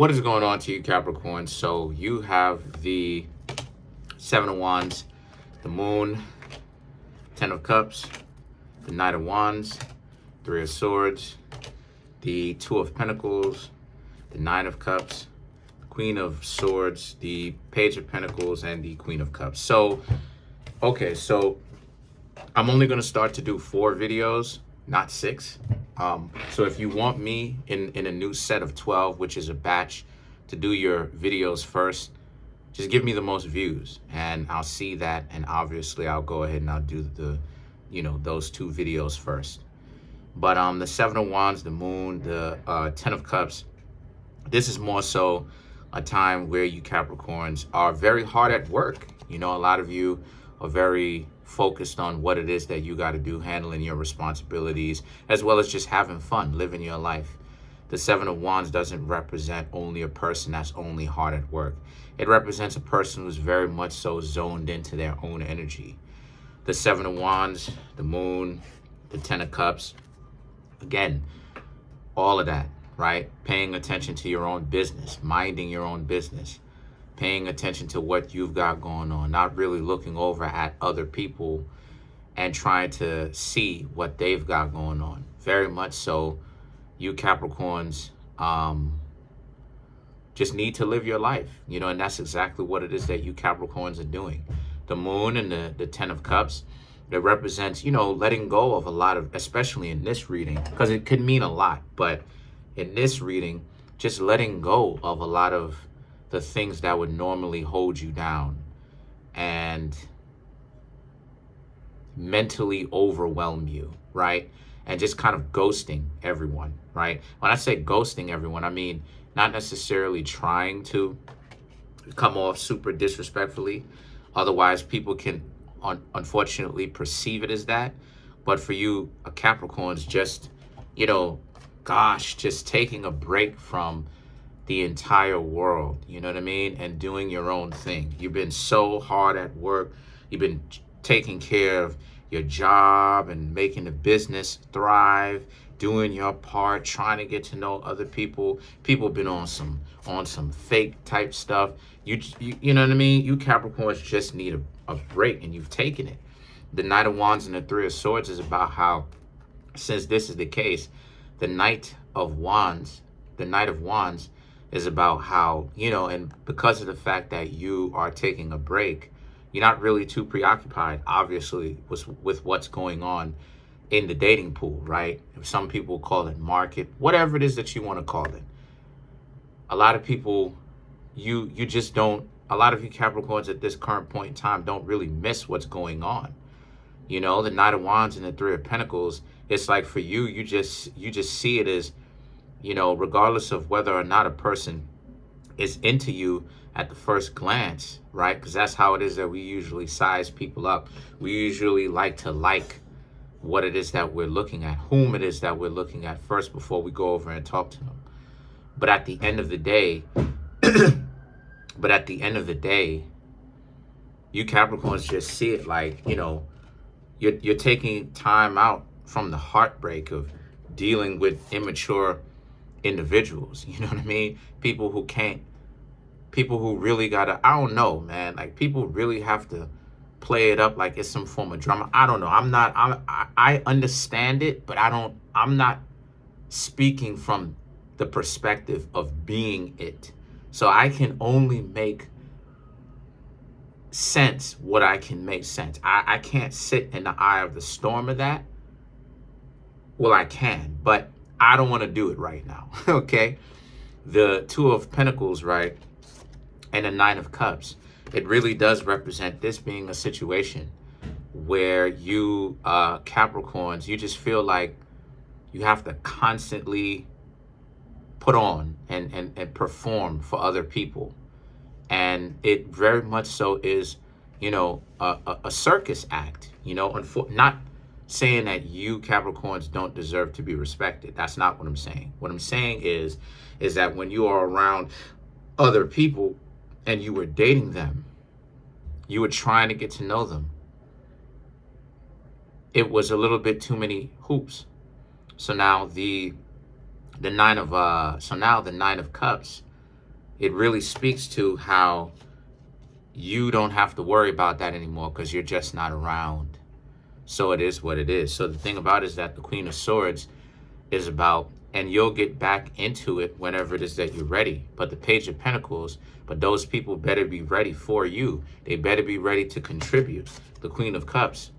What is going on to you, Capricorn? So you have the Seven of Wands, the Moon, Ten of Cups, the Knight of Wands, Three of Swords, the Two of Pentacles, the Nine of Cups, the Queen of Swords, the Page of Pentacles, and the Queen of Cups. So, okay, so I'm only going to start to do 4 videos, not 6. So if you want me in a new set of 12, which is a batch, to do your videos first, just give me the most views and I'll see that. And obviously I'll go ahead and I'll do the, those 2 videos first. But the Seven of Wands, the Moon, the 10 of Cups, this is more so a time where you Capricorns are very hard at work. A lot of you are very focused on what it is that you got to do, handling your responsibilities, as well as just having fun, living your life. The Seven of Wands doesn't represent only a person that's only hard at work. It represents a person who's very much so zoned into their own energy. The Seven of Wands, the Moon, the 10 of Cups, again, all of that, right? Paying attention to your own business, minding your own business, paying attention to what you've got going on, not really looking over at other people and trying to see what they've got going on. Very much so, you Capricorns just need to live your life, and that's exactly what it is that you Capricorns are doing. The Moon and the 10 of Cups, it represents, letting go of a lot of, especially in this reading, because it could mean a lot, but in this reading, just letting go of a lot of the things that would normally hold you down and mentally overwhelm you, right? And just kind of ghosting everyone, right? When I say ghosting everyone, I mean not necessarily trying to come off super disrespectfully. Otherwise, people can unfortunately perceive it as that. But for you, Capricorns, just, just taking a break from the entire world, you know what I mean? And doing your own thing. You've been so hard at work. You've been taking care of your job and making the business thrive, doing your part, trying to get to know other people. People have been on some fake type stuff. You know what I mean? You Capricorns just need a break, and you've taken it. The Knight of Wands and the Three of Swords is about how, since this is the case, the Knight of Wands is about how, and because of the fact that you are taking a break, you're not really too preoccupied, obviously, with what's going on in the dating pool, right? Some people call it market, whatever it is that you want to call it. A lot of people, you just don't, a lot of you Capricorns at this current point in time don't really miss what's going on. The Knight of Wands and the Three of Pentacles, it's like for you, you just see it as, regardless of whether or not a person is into you at the first glance, right? Because that's how it is that we usually size people up. We usually like what it is that we're looking at, whom it is that we're looking at first before we go over and talk to them. But at the end of the day, you Capricorns just see it like, you're taking time out from the heartbreak of dealing with immature individuals, you know what I mean? People who really gotta, I don't know, man, like people really have to play it up like it's some form of drama. I don't know. I understand it, but I'm not speaking from the perspective of being it. So I can only make sense what I can make sense. I can't sit in the eye of the storm of that. Well, I can, but I don't want to do it right now, okay? The Two of Pentacles, right, and the Nine of Cups, it really does represent this being a situation where you Capricorns, you just feel like you have to constantly put on and perform for other people. And it very much so is, a circus act, not saying that you Capricorns don't deserve to be respected. That's not what I'm saying. What I'm saying is that when you are around other people and you were dating them, you were trying to get to know them, it was a little bit too many hoops. So now the Nine of Cups it really speaks to how you don't have to worry about that anymore because you're just not around. So it is what it is. So the thing about it is that the Queen of Swords is about, and you'll get back into it whenever it is that you're ready. But the Page of Pentacles, but those people better be ready for you. They better be ready to contribute. The Queen of Cups,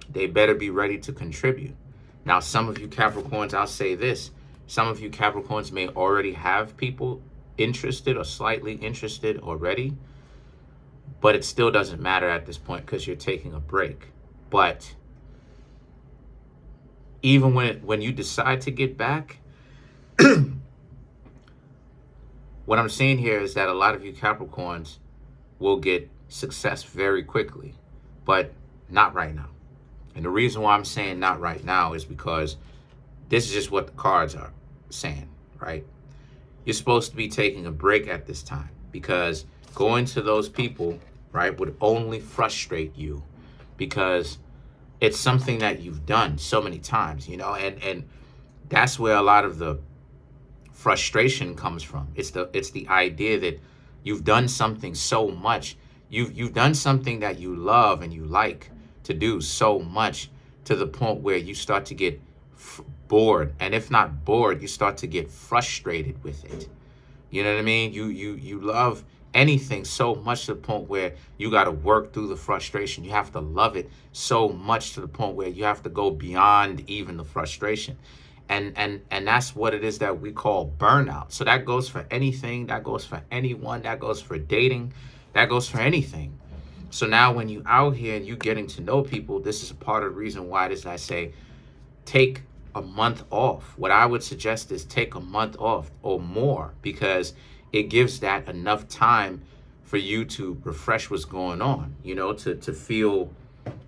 they better be ready to contribute. Now, some of you Capricorns, I'll say this. Some of you Capricorns may already have people interested or slightly interested already, but it still doesn't matter at this point because you're taking a break. But even when you decide to get back, what I'm saying here is that a lot of you Capricorns will get success very quickly, but not right now. And the reason why I'm saying not right now is because this is just what the cards are saying, right? You're supposed to be taking a break at this time because going to those people, right, would only frustrate you because it's something that you've done so many times, you know, and that's where a lot of the frustration comes from. It's the idea that you've done something so much. You've done something that you love and you like to do so much to the point where you start to get bored. And if not bored, you start to get frustrated with it. You know what I mean? You love anything so much to the point where you got to work through the frustration. You have to love it so much to the point where you have to go beyond even the frustration. And that's what it is that we call burnout. So that goes for anything. That goes for anyone. That goes for dating. That goes for anything. So now when you out here and you getting to know people, this is a part of the reason why it is I say take a month off. What I would suggest is take a month off or more, because it gives that enough time for you to refresh what's going on, you know, to feel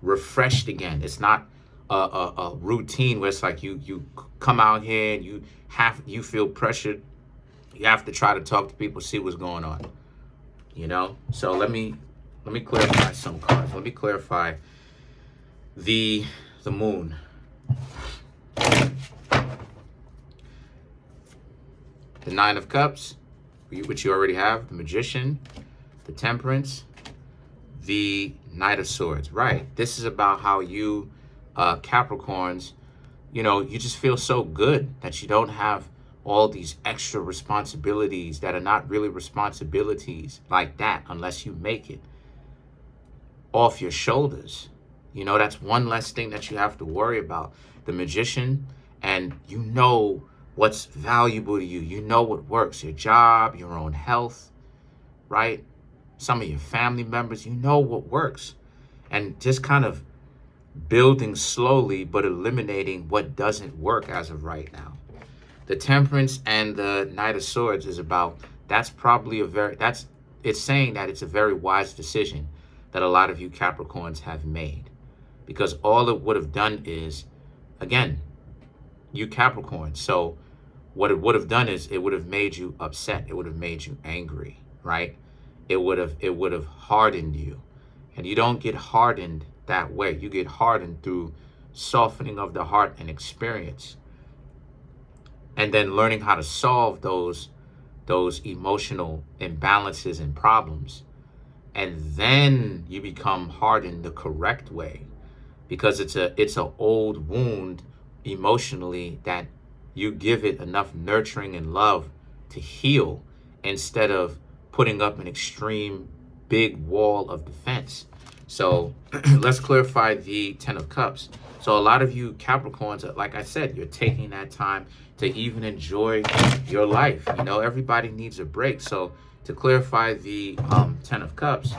refreshed again. It's not a routine where it's like you come out here and you feel pressured. You have to try to talk to people, see what's going on, you know. So let me clarify some cards. Let me clarify the moon. The Nine of Cups, which you already have, the Magician, the Temperance, the Knight of Swords. Right. This is about how you Capricorns, you know, you just feel so good that you don't have all these extra responsibilities that are not really responsibilities like that unless you make it off your shoulders. You know, that's one less thing that you have to worry about. The Magician, and you know what's valuable to you. You know what works. Your job, your own health, right? Some of your family members, you know what works. And just kind of building slowly, but eliminating what doesn't work as of right now. The Temperance and the Knight of Swords is about, that's probably it's saying that it's a very wise decision that a lot of you Capricorns have made. Because all it would have done is, again, you Capricorn. So what it would have done is it would have made you upset. It would have made you angry, right? It would have hardened you. And you don't get hardened that way. You get hardened through softening of the heart and experience. And then learning how to solve those emotional imbalances and problems. And then you become hardened the correct way. Because it's a old wound emotionally that you give it enough nurturing and love to heal, instead of putting up an extreme big wall of defense. So let's clarify the Ten of Cups. So a lot of you Capricorns, like I said, you're taking that time to even enjoy your life. You know, everybody needs a break. So to clarify the Ten of Cups,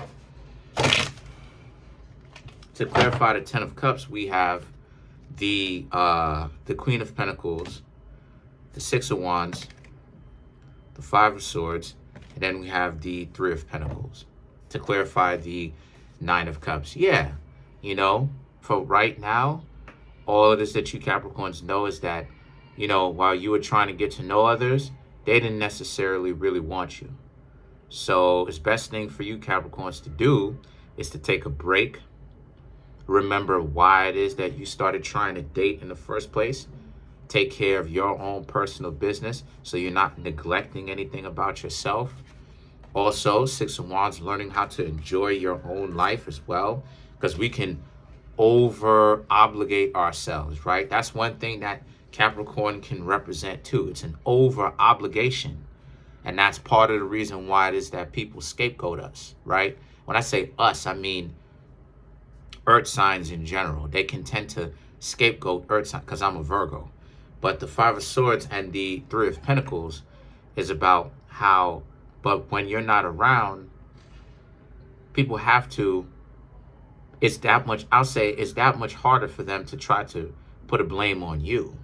to clarify the Ten of Cups, we have the Queen of Pentacles, the Six of Wands, the Five of Swords, and then we have the Three of Pentacles. To clarify the Nine of Cups. Yeah, you know, for right now, all it is that you Capricorns know is that, you know, while you were trying to get to know others, they didn't necessarily really want you. So the best thing for you Capricorns to do is to take a break. Remember why it is that you started trying to date in the first place. take care of your own personal business so you're not neglecting anything about yourself. Also, Six of Wands, learning how to enjoy your own life as well, because we can over obligate ourselves, right? That's one thing that Capricorn can represent too. It's an over obligation. And that's part of the reason why it is that people scapegoat us, right? When I say us, I mean earth signs in general. They can tend to scapegoat earth signs because I'm a Virgo. But the Five of Swords and the Three of Pentacles is about how, but when you're not around, people have to, it's that much, I'll say it's that much harder for them to try to put a blame on you.